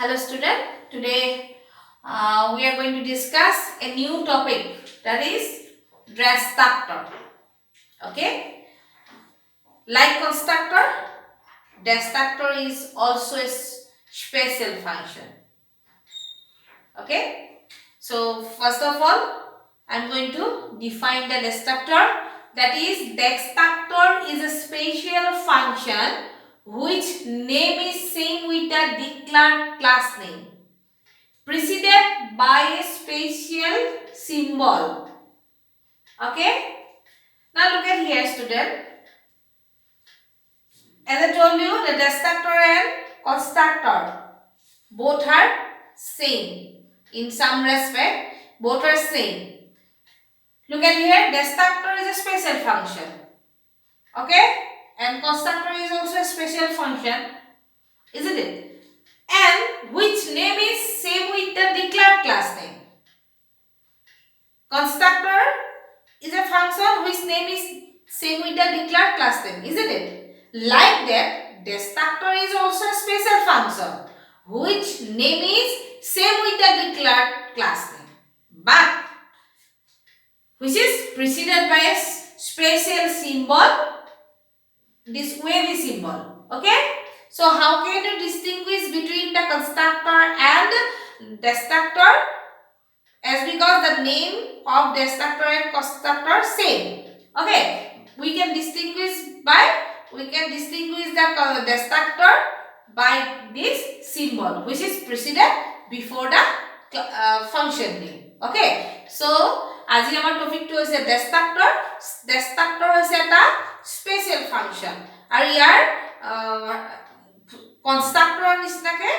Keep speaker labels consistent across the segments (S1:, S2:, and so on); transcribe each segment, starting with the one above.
S1: Hello student, today we are going to discuss a new topic, that is destructor. Okay, like constructor, destructor is also a special function. Okay, so first of all I am going to define the destructor. That is, destructor is a special function which name is same with the declared class name, preceded by a special symbol. Okay, now look at here student. As I told you, the destructor and constructor both are same. In some respect, both are same. Look at here, destructor is a special function. Okay, and constructor is also a special function, isn't it? And which name is same with the declared class name. Constructor is a function which name is same with the declared class name, isn't it? Like that, destructor is also a special function which name is same with the declared class name, but which is preceded by a special symbol, this wavy symbol. Okay, so how can you distinguish between the constructor and destructor? As because the name of destructor and constructor same. Okay, we can distinguish the destructor by this symbol which is preceded before the function name. Okay, so আজি আমাৰ টপিকটো হৈছে destructor. Destructor হৈছে এটা special function আৰু ইয়াৰ কনস্ট্ৰাক্টৰৰ নিচিনাকে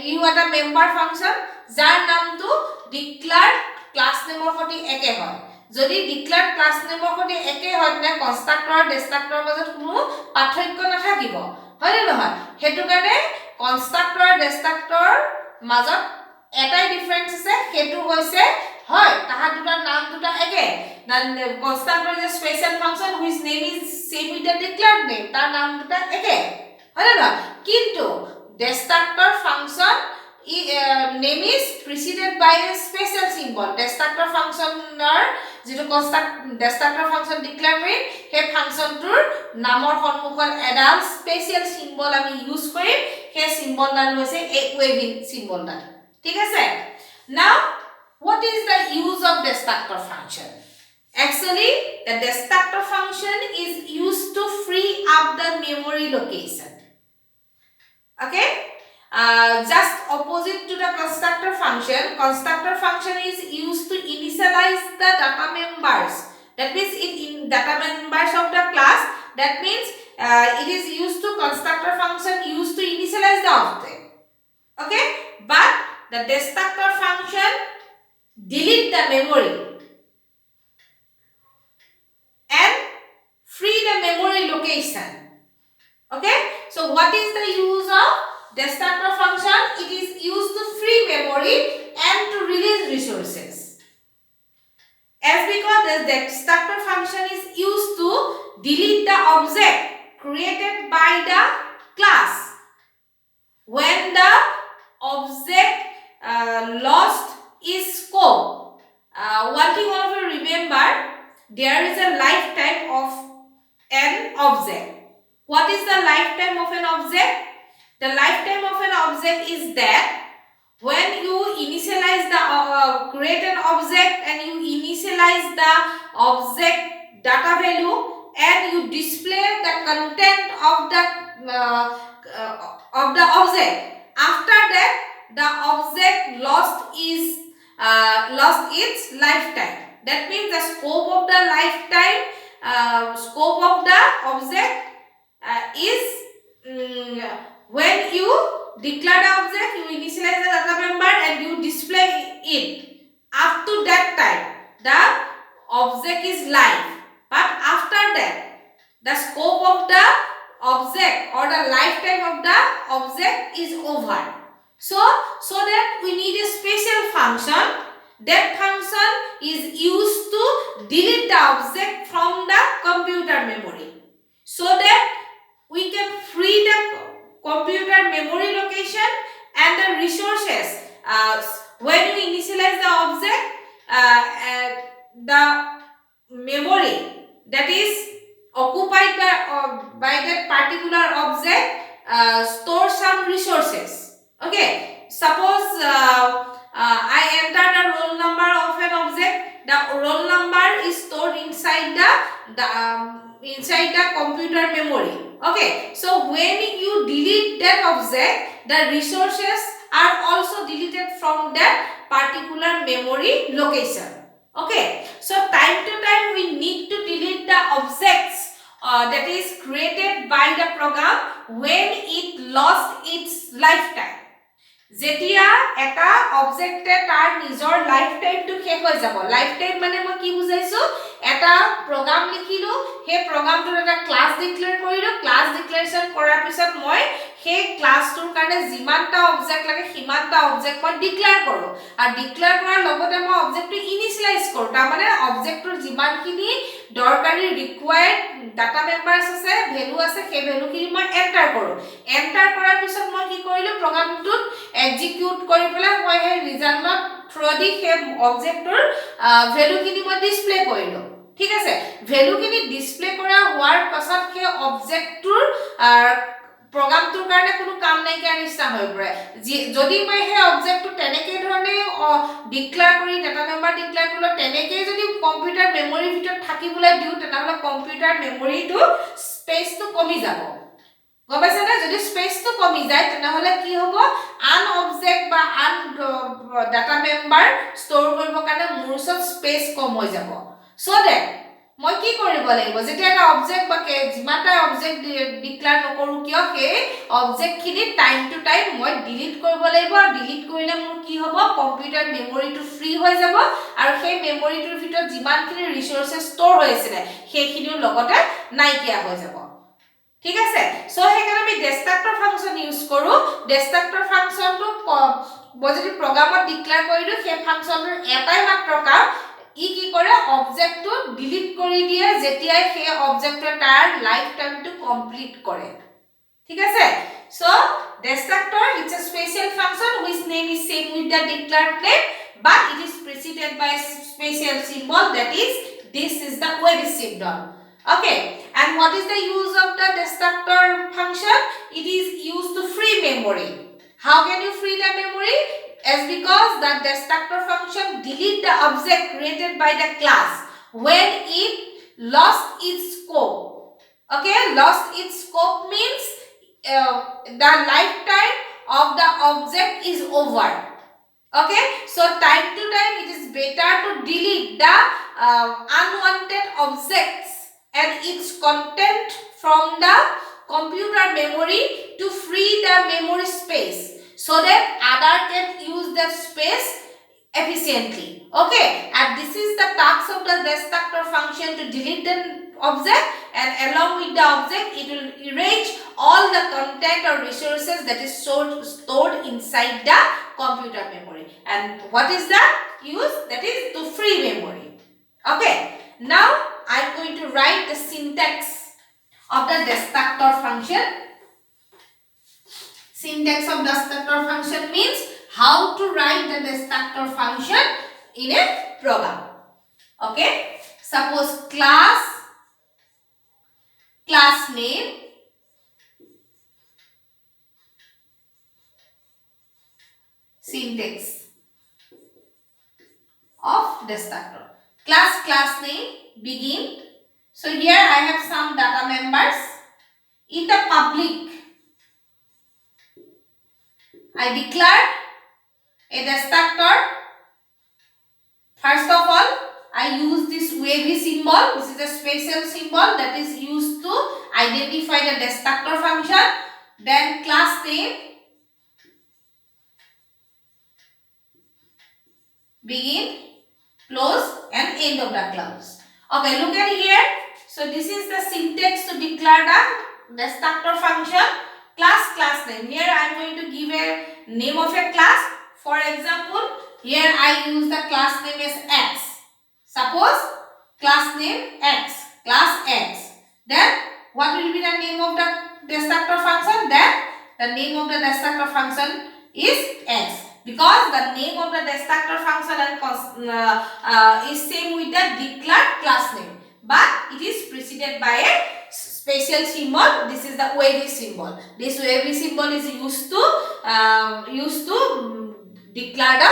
S1: you এটা member function যাৰ নামটো ডিক্লেয়াৰ্ড ক্লাস নেমৰ সৈতে একে হয়। যদি ডিক্লেয়াৰ্ড ক্লাস নেমৰ সৈতে একে হয় তেনে কনস্ট্ৰাক্টৰ আৰু ডিস্ট্ৰাক্টৰৰ মাজত কোনো পাৰ্থক্য নাথাকিব, হয় নে নহয়? হেতু কাৰণে কনস্ট্ৰাক্টৰ আৰু ডিস্ট্ৰাক্টৰৰ মাজত এটাই ডিফাৰেন্স আছে, হেতু হৈছে হয় তাহার দুটার নাম দুটা একে। Constructor is a special function which name is same with the declared name, তার নাম দুটা একে, হয় না? কিন্তু destructor function name is preceded by a special symbol. Destructor ফাংশনৰ যেটো ডিস্ট্রাক্টর ফাংশন ডিক্লেয়ার কৰিম, সেই ফাংশনটোৰ নামৰ সন্মুখত এডাল স্পেশাল সিম্বল আমি ইউজ কৰিম, সেই সিম্বলডাল হৈছে এই ওয়েভিং সিম্বলডাল। ঠিক আছে? নাও what is the use of destructor function? Actually, the destructor function is used to free up the memory location. Okay? Just opposite to the constructor function is used to initialize the data members. That means in data members of the class, that means it is used to constructor function used to initialize the object. Okay? But the destructor function delete the memory and free the memory location. Okay, so what is the use of destructor function? It is used to free memory and to release resources. As because the destructor function is used to delete the object created by the class when the object lost is scope. One thing all of you remember, there is a lifetime of an object. What is the lifetime of an object? The lifetime of an object is that when you initialize the create an object and you initialize the object data value and you display the content of the object. After that, the object lost its lifetime. That means the scope of the lifetime, scope of the object is when you declare the object, you initialize the data member and you display it. Up to that time, the object is live. But after that, the scope of the object or the lifetime of the object is over. So that we need a special function. That function is used to delete the object from the computer memory, so that we can free the computer memory location and and the resources. When you initialize the object, the memory that is occupied by that particular object store some resources. Okay, suppose I enter the roll number of an object. The roll number is stored inside the computer memory. Okay, so when you delete that object, the resources are also deleted from that particular memory location. Okay, so time to time we need to delete the objects that is created by the program when it lost its lifetime. যেতিয়া এটা অবজেক্টে তাৰ নিজৰ life টাইমটো শেষ হৈ যাব। Life time মানে মই কি বুজাইছো, এটা প্ৰগ্ৰাম লিখিলো, সেই প্ৰগ্ৰামটোৰ এটা ক্লাছ ডিক্লেয়াৰ কৰিলো, ক্লাছ ডিক্লেয়াৰেশ্যন কৰাৰ পিছত মই সেই ক্লাছটোৰ কাৰণে যিমানটা অবজেক্ট লাগে সিমানটা অবজেক্ট মই ডিক্লেয়াৰ কৰো, আৰু ডিক্লেয়াৰ কৰাৰ লগতে মই অবজেক্টটো ইনিশিয়ালাইজ কৰো। তাৰ মানে অবজেক্টটোৰ যিমানখিনি দৰকাৰী ৰিকুৱায়াৰ্ড ডাটা মেম্বাৰছ আছে, ভ্যালু আছে, সেই ভ্যালুখিনি মই এন্টাৰ কৰো। এন্টাৰ কৰাৰ পিছত মই কি কৰিলো, প্ৰগ্ৰামটোত এক্সিকিউট কৰি পেলাই মই সেই ৰিজাল্টত থ্ৰুদি সেই অবজেক্টৰ ভ্যালুখিনি মই ডিসপ্লে কৰিলো। ঠিক আছে, ভ্যালুখিনি ডিসপ্লে কৰা হোৱাৰ পাছত সেই অবজেক্টটোৰ প্ৰগ্ৰামটোৰ কাৰণে কোনো কাম নাইকিয়া নিচিনা হৈ পৰে। যদি মই সেই অবজেক্টটো তেনেকৈ ধৰণে ডিক্লেয়াৰ কৰি ডাটা মেম্বাৰ ডিক্লেয়াৰ কৰিলো, তেনেকৈ যদি কম্পিউটাৰ মেমৰিৰ ভিতৰত থাকিবলৈ দিওঁ, তেনেহ'লে কম্পিউটাৰ মেমৰিটো স্পেচটো কমি যাব। গম পাইছে না? যদি স্পেচটো কমি যায় তেনেহ'লে কি হ'ব, আন অবজেক্ট বা আন ডাটা মেম্বাৰ ষ্ট'ৰ কৰিবৰ কাৰণে মোৰ ওচৰত স্পেচ কম হৈ যাব। সো দ্যাট মই কি কৰিব লাগিব, যেতিয়া এটা অবজেক্ট বা যিমানটা অবজেক্ট ডিক্লেয়াৰ নকৰো কিয়, সেই অবজেক্টখিনি টাইম টু টাইম মই ডিলিট কৰিব লাগিব। আৰু ডিলিট কৰিলে মোৰ কি হ'ব, কম্পিউটাৰ মেমৰিটো ফ্ৰী হৈ যাব, আৰু সেই মেমৰিটোৰ ভিতৰত যিমানখিনি ৰিচোৰ্চেছ ষ্ট'ৰ হৈ আছিলে সেইখিনিও লগতে নাইকিয়া হৈ যাব। ঠিক আছে, সো সেইকাৰণে আমি ডিষ্ট্ৰাক্টৰ ফাংচন ইউজ কৰো। ডিষ্ট্ৰাক্টৰ ফাংচনটো মই যদি প্ৰগ্ৰামত ডিক্লেয়াৰ কৰিলো, সেই ফাংচনটোৰ এটাই মাত্ৰ কাম, ই কি কৰে, অবজেক্টটো ডিলিট কৰি দিয়ে যেতিয়াই সেই অবজেক্টৰ তাৰ লাইফ টাইমটো কমপ্লিট কৰে। ঠিক আছে, so destructor it's a special function which name is same with the declared name, but it is preceded by a special symbol, that is this is the web symbol. Okay, and what is the use of the destructor function? It is used to free memory. How can you free the memory? As because the destructor function delete the object created by the class when it lost its scope. Okay, lost its scope means the lifetime of the object is over. Okay, so time to time it is better to delete the unwanted objects and its content from the computer memory to free the memory space, so that other can use that space efficiently. Okay, and this is the task of the destructor function, to delete the object, and along with the object it will erase all the content or resources that is stored inside the computer memory. And what is the use? That is to free memory. Okay, now I am going to write the syntax of the destructor function. Syntax of destructor function means how to write the destructor function in a program. Okay, suppose class name, syntax of destructor. Class name, begin. So here I have some data members. In the public, I declare a destructor. First of all, I use this wavy symbol. This is a special symbol that is used to identify the destructor function. Then class name, begin, close, and end of the class. Okay, look at here. So this is the syntax to declare the destructor function. Class name. Here I am going to give a name of a class. For example, here I use the class name as X. Suppose class name X, class X. Then what will be the name of the destructor function? Then the name of the destructor function is x, because the name of the destructor function is same with the declared class name, but it is preceded by a special symbol. This is the wavy symbol. This wavy symbol is used to declare the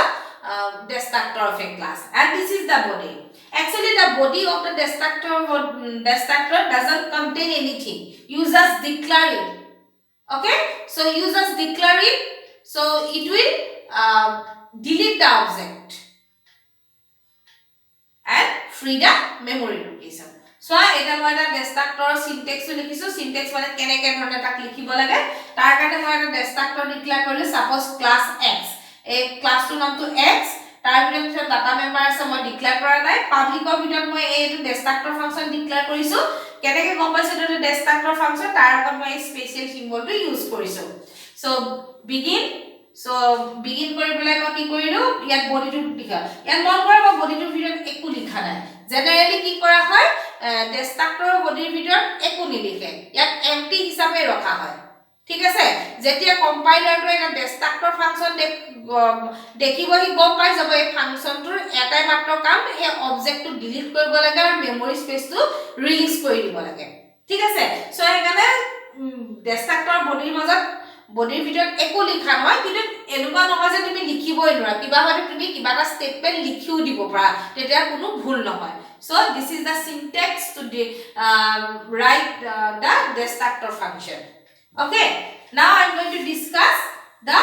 S1: destructor of a class, and this is the body. Actually, the body of the destructor doesn't contain anything. You just declare it. Okay, so you just declare it, so it will delete the object and free the memory location. So এটা মই এটা destructor syntax লিখিছো. syntax মানে কেনেকে ধৰণে তাক লিখিব লাগে, তাৰ কাৰণে মই এটা destructor ডিক্লেয়াৰ কৰিলো. সাপোজ ক্লাস x, এই ক্লাসটোৰ নামটো x, তাৰ ভিতৰত ডাটা মেম্বাৰ আছে মই ডিক্লেয়াৰ কৰা নাই। পাব্লিকৰ ভিতৰত মই এইটো destructor ফাংচন ডিক্লেয়াৰ কৰিছো। কেনেকে গম পাইছো এইটো destructor ফাংচন, তাৰ আগত মই স্পেশাল সিম্বলটো ইউজ কৰিছো। সো begin কৰি পেলাই মই কি কৰিলো, ইয়াত বডিটো লিখা, ইয়াত মন কৰা মই বডিটোৰ ভিতৰত একো লিখা নাই। জেনাৰেলি কি কৰা হয়, destructor বডিৰ ভিতৰত একো নিলিখে, ইয়াত এম্পটি হিচাপে ৰখা হয়। ঠিক আছে, যেতিয়া কম্পাইলাৰটো এটা destructor ফাংচন দেখিব, সি গম পাই যাব এই ফাংচনটোৰ এটাই মাত্ৰ কাম, এই অবজেক্টটো ডিলিট কৰিব লাগে আৰু মেমৰি স্পেচটো ৰিলিজ কৰি দিব লাগে। ঠিক আছে, সো সেইকাৰণে destructor বডিৰ মাজত বডিৰ ভিতৰত একো লিখা নহয়, কিন্তু এনেকুৱা নহয় যে তুমি লিখিবই নোৱাৰা, কিবা হয়তো তুমি কিবা এটা ষ্টেটমেন্ট লিখিও দিব পাৰা, তেতিয়া কোনো ভুল নহয়। So this is the syntax to write the destructor function. Okay, now I'm going to discuss the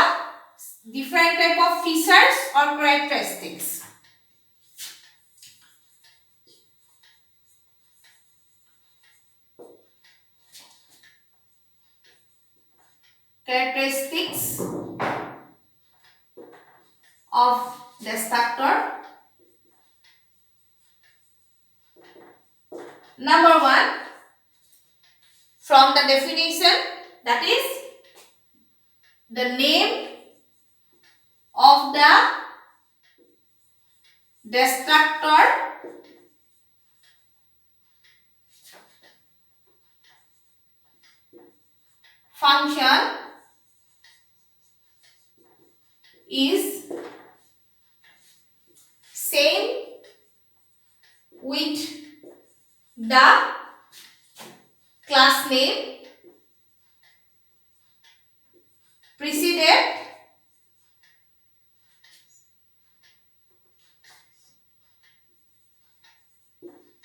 S1: different type of features or characteristics. Characteristics of destructor. Number 1, from the definition, that is the name of the destructor function is same with the class name preceded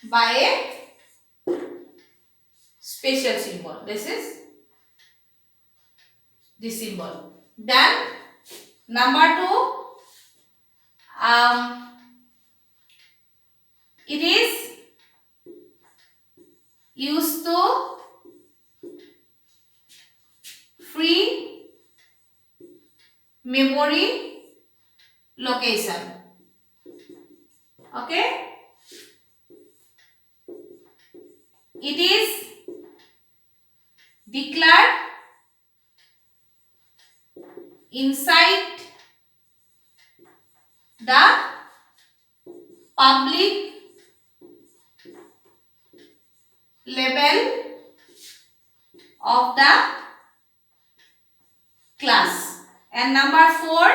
S1: by a special symbol. This is this symbol. Then number 2, it is used to free memory location. Okay, it is declared inside the public label of the class. And number 4,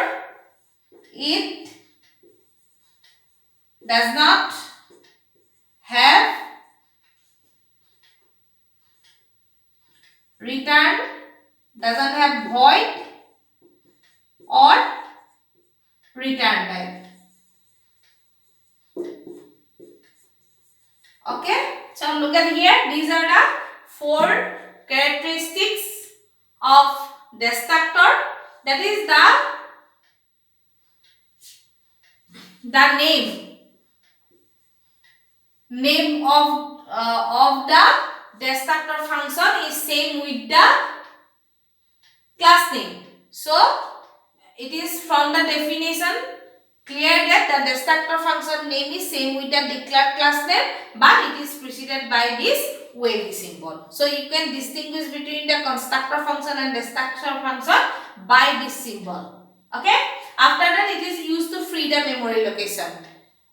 S1: it does not have return, doesn't have void or return type. Okay, so look at here, these are the 4 characteristics of destructor. That is the name of the destructor function is same with the class name. So it is from the definition clear that the destructor function name is same with the declared class name, but it is preceded by this wavy symbol. So you can distinguish between the constructor function and destructor function by this symbol. Okay, after that it is used to free the memory location.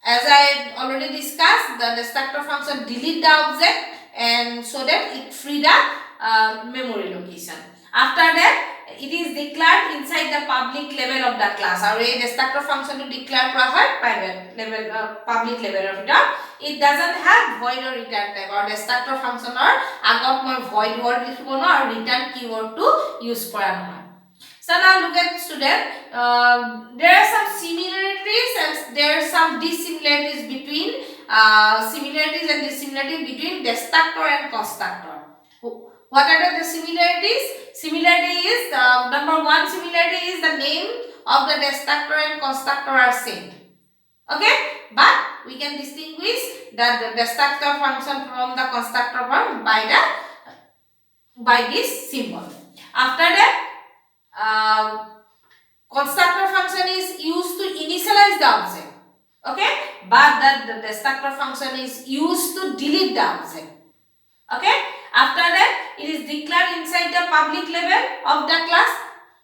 S1: As I already discussed, the destructor function delete the object and so that it free the memory location. After that it is declared inside the public level of the class. Aru ei destructor function to declare kora hoy private level public level of it. It doesn't have void or return type. Or destructor function or agot moi void word likhibo no or return keyword to use kora no. So now look at student. There are some similarities and there are some dissimilarities between similarities and dissimilarities between destructor and constructor. What are the similarities? Similarity is number one. Similarity is the name of the destructor and constructor are same. Okay, but we can distinguish the destructor function from the constructor form by this symbol. After that, constructor function is used to initialize the object. Okay, but the destructor function is used to delete the object. Okay, after that, it is declared inside the public level of the class.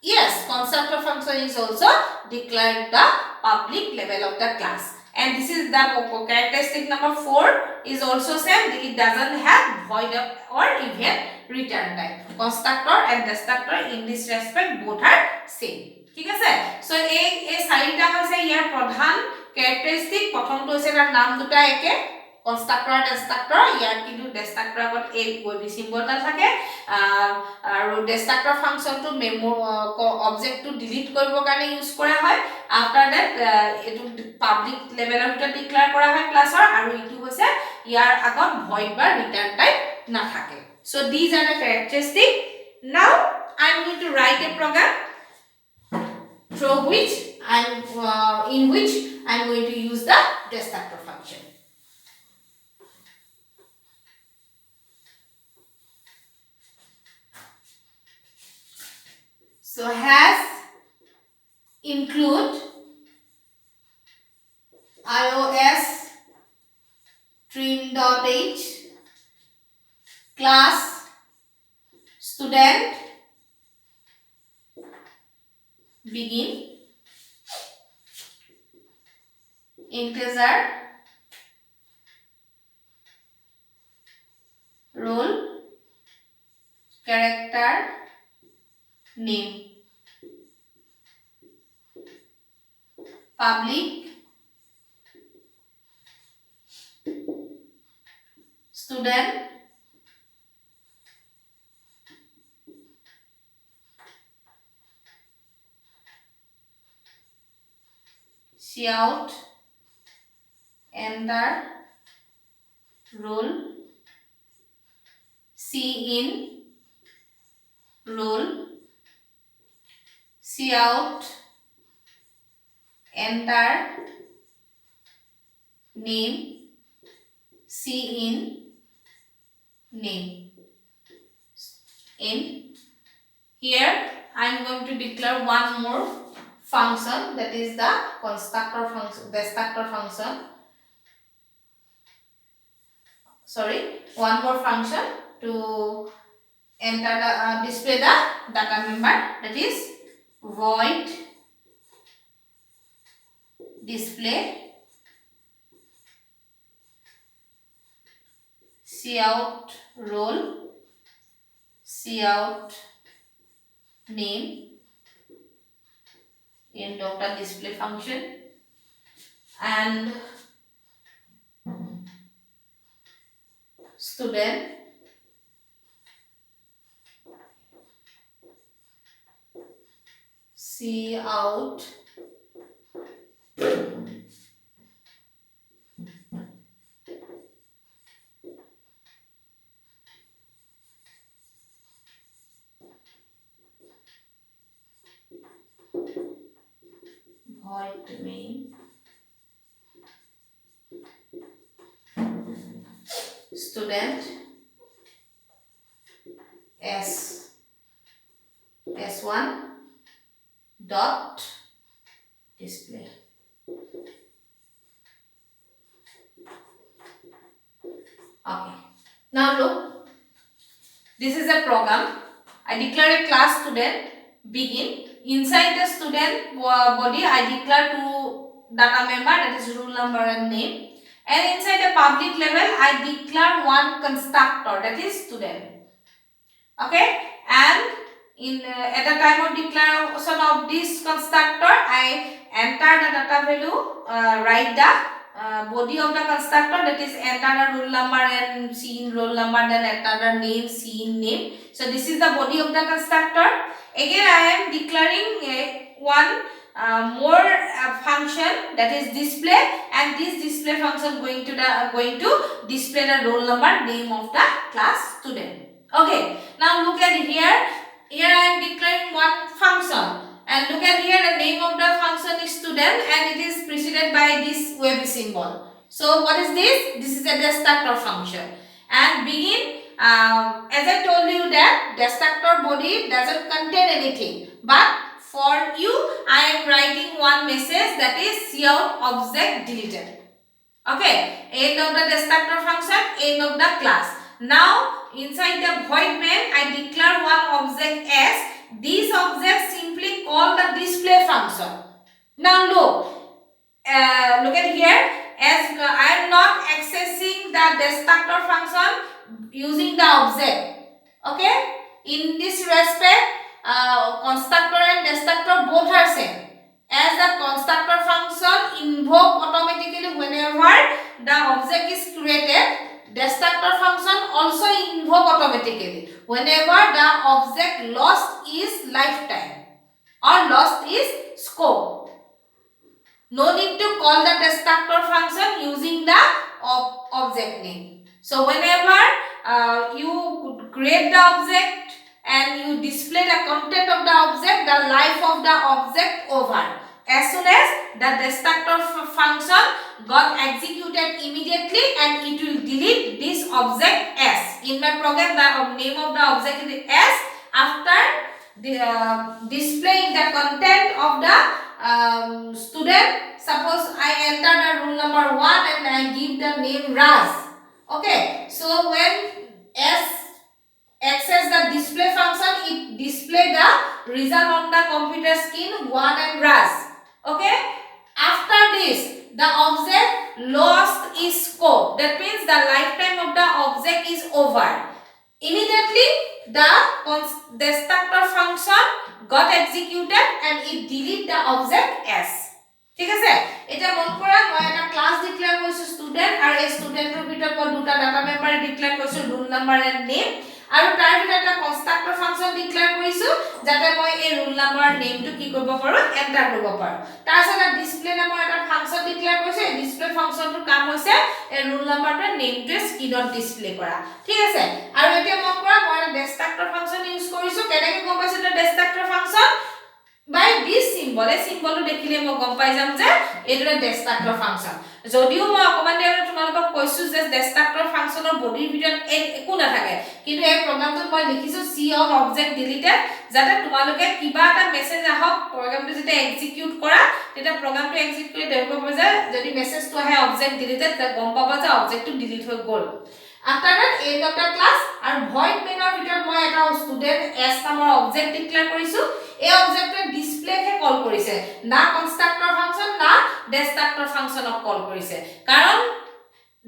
S1: Yes, constructor function is also declared the public level of the class. And this is the characteristic number 4 is also same. It doesn't have void or even return type. Constructor and destructor in this respect both are same. ঠিক আছে, so এই চাৰিটা হৈছে ইয়াৰ প্ৰধান characteristic. প্ৰথমটো হৈছে তাৰ নাম দুটা একে, constructor and destructor. ইয়াৰ কিন্তু destructor আগত এই symbol এটা থাকে আৰু destructor function টো object টো delete কৰিবৰ কাৰণে ইউজ কৰা হয়. After that এটো public level ত declare কৰা হয় ক্লাছৰ আৰু ইটো হৈছে ইয়াৰ আগত void বা return type নাথাকে. So these are the characteristics. Now I am going to write a program through which in which I am going to use the destructor function. So has include iOS trim.h class student begin integer roll character name public student cout enter roll cin roll cout enter name cin name. In here I am going to declare one more function, that is the constructor function, destructor function. Sorry, one more function to enter the display the data member, that is void display cout roll cout name end of the display function, and student cout void main student s1 dot display. Okay, now look, this is a program. I declare a class student begin. Inside the student body I declare two data member, that is roll number and name, and inside the public level I declare one constructor, that is student. Okay, and in at the time of declaration of this constructor, I enter the data value, write the body of the constructor, that is enter the roll number and scene roll number, then enter the name, scene name. So this is the body of the constructor. Again I am declaring one more function, that is display, and this display function going to display the roll number, name of the class student. Okay, now look at here. Here I am declaring one function, and look at here, the name of the function is student and it is preceded by this web symbol. So what is this? This is a destructor function. And begin, as I told you that destructor body doesn't contain anything, but for you I am writing one message, that is cout object deleted. Okay, end of the destructor function, end of the class. Now inside the void main I declare one object s. This object simply call the display function. Now look at here, as I am not accessing the destructor function using the object. Okay, in this respect constructor and destructor both are same, as the constructor function invoke automatically whenever the object is created. Destructor function also invoke automatically whenever the object lost is lifetime or lost is scope. No need to call the destructor function using the object name. So whenever you create the object and you display the content of the object, the life of the object over. As soon as the destructor function got executed immediately, and it will delete this object s. In my program, the name of the object is s. After displaying the content of the student, suppose I enter the roll number 1 and I give the name Raj. Okay, so when s access the display function, it display the result on the computer screen 1 and Raj. Okay, after this the object lost its scope, that means the lifetime of the object is over. Immediately the destructor function got executed and it delete the object s. ঠিক আছে, এটা মন কৰা মই এটা class declare কৰিছো student, আৰু এই স্টুডেন্টৰ ভিতৰত মই দুটা ডাটা মেম্বাৰ ডিক্লেয়ার কৰিছো, roll number and name, আৰু তাৰ ভিতৰত এটা কনস্ট্ৰাক্টৰ ফাংচন ডিক্লেয়াৰ কৰিছো যাতে মই এই roll number নেমটো কি কৰিব পাৰো, এন্টাৰ কৰিব পাৰো। তাৰপিছত ডিসপ্লে নামৰ এটা ফাংচন ডিক্লেয়াৰ কৰিছো, এই ডিসপ্লে ফাংচনটোৰ কাম হৈছে এই roll numberটো নেমটো স্ক্ৰিনত ডিসপ্লে কৰা। ঠিক আছে, আৰু এতিয়া মন কৰা মই এটা ডিস্ট্ৰাক্টৰ ফাংচন ইউজ কৰিছো। কেনেকৈ গম পাইছো এটা ডিস্ট্ৰাক্টৰ ফাংচন? by this symbol, এই সিম্বলটো দেখিলে মই গম পাই যাম যে এটা ডিস্ট্ৰাক্টৰ ফাংচন। যদিও মই অকমান দেৰি তোমালোকক কৈছো যে ডিস্ট্ৰাক্টৰ ফাংচনৰ বডিৰ ভিতৰত একো নাথাকে, কিন্তু এই প্ৰগ্ৰামটোত মই লিখিছো cout object deleted, যাতে তোমালোকে কিবা এটা মেছেজ আহক প্ৰগ্ৰামটো যেতিয়া এক্সিকিউট কৰা তেতিয়া প্ৰগ্ৰামটো এক্সিকিউট কৰি দেখাব পাব যে যদি মেছেজটো আহে object deleted, তে গম পাবা যে অবজেক্টটো ডিলিট হৈ গ'ল। After that end of the class আৰু void main ৰ ভিতৰত মই এটা student s নামৰ অবজেক্ট ডিক্লেয়াৰ কৰিছো। এই অবজেক্টে ডিসপ্লে কে কল কৰিছে, না কনস্ট্ৰাক্টৰ ফাংচন না ডিস্ট্ৰাক্টৰ ফাংচনক কল কৰিছে, কাৰণ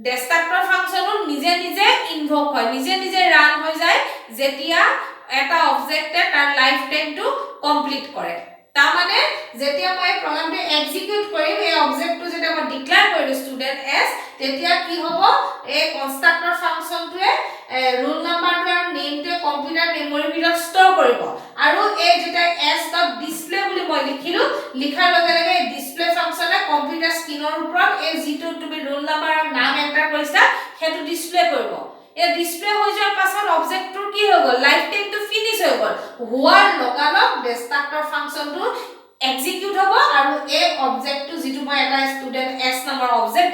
S1: ডিস্ট্ৰাক্টৰ ফাংচনটো নিজে নিজে ইনভক হয়, নিজে নিজে ৰান হৈ যায় যেতিয়া এটা অবজেক্টে তাৰ লাইফ টাইমটো কমপ্লিট কৰে। তাৰ মানে যেতিয়া মই প্ৰগ্ৰামটো এক্সিকিউট কৰিম, এই অবজেক্টটো যেতিয়া মই ডিক্লেয়াৰ কৰিলো student s, তেতিয়া কি হ'ব, এই কনস্ট্ৰাক্টৰ ফাংচনটোৱে roll numberটো আৰু নেমটো কম্পিউটাৰ মেমৰি ভিতৰত ষ্টৰ কৰিব, আৰু এই যেতিয়া s.display বুলি মই লিখিলো, লিখাৰ লগে লগে এই ডিসপ্লে ফাংচনে কম্পিউটাৰ স্ক্ৰিনৰ ওপৰত এই যিটো তুমি roll number আৰু নাম এন্টাৰ কৰিছা সেইটো ডিসপ্লে কৰিব। এই ডিসপ্লে হৈ যোৱাৰ পাছত অবজেক্টটোৰ কি হৈ গ'ল, লাইফ টাইমটো ফিনিশ হৈ গ'ল। হোৱাৰ লগালগ ডিস্ট্ৰাক্টৰ ফাংচনটো এক্সিকিউট হ'ব, আৰু এই অবজেক্টটো যিটো মই এটা স্টুডেন্ট s নামৰ অবজেক্ট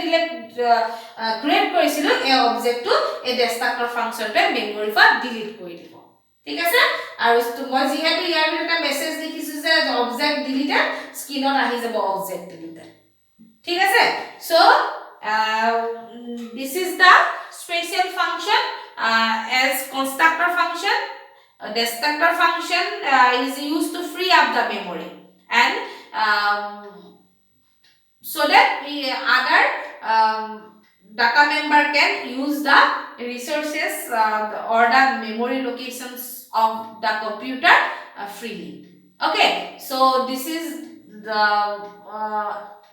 S1: ক্ৰিয়েট কৰিছিলো, এই অবজেক্টটো এই ডিস্ট্ৰাক্টৰ ফাংচনটোৱে মেমৰিৰ পৰা ডিলিট কৰি দিব। ঠিক আছে, আৰু মই যিহেতু ইয়াৰ ভিতৰত এটা মেছেজ লিখিছো যে অবজেক্ট ডিলিটেড, স্ক্ৰিনত আহি যাব অবজেক্ট ডিলিটেড। ঠিক আছে, so this is the special function as constructor function. Destructor function is used to free up the memory, and so that we other data member can use the resources or the memory locations of the computer freely. Okay, so this is the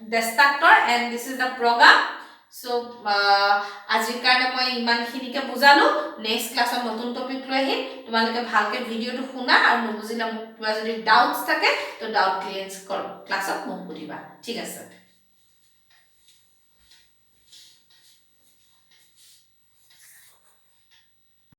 S1: destructor and this is the program. So আজিৰ কাৰণে মই ইমান খিনিকে বুজালো next ক্লাছত নতুন topic লৈ আহিম তোমালোকে ভালকে ভিডিওটো শুনা আৰু নুবুজিলে মোক কিবা যদি ডাউটস থাকে তো ডাউট ক্লিয়াৰেন্স ক্লাছত মোক সুধিবা ঠিক আছে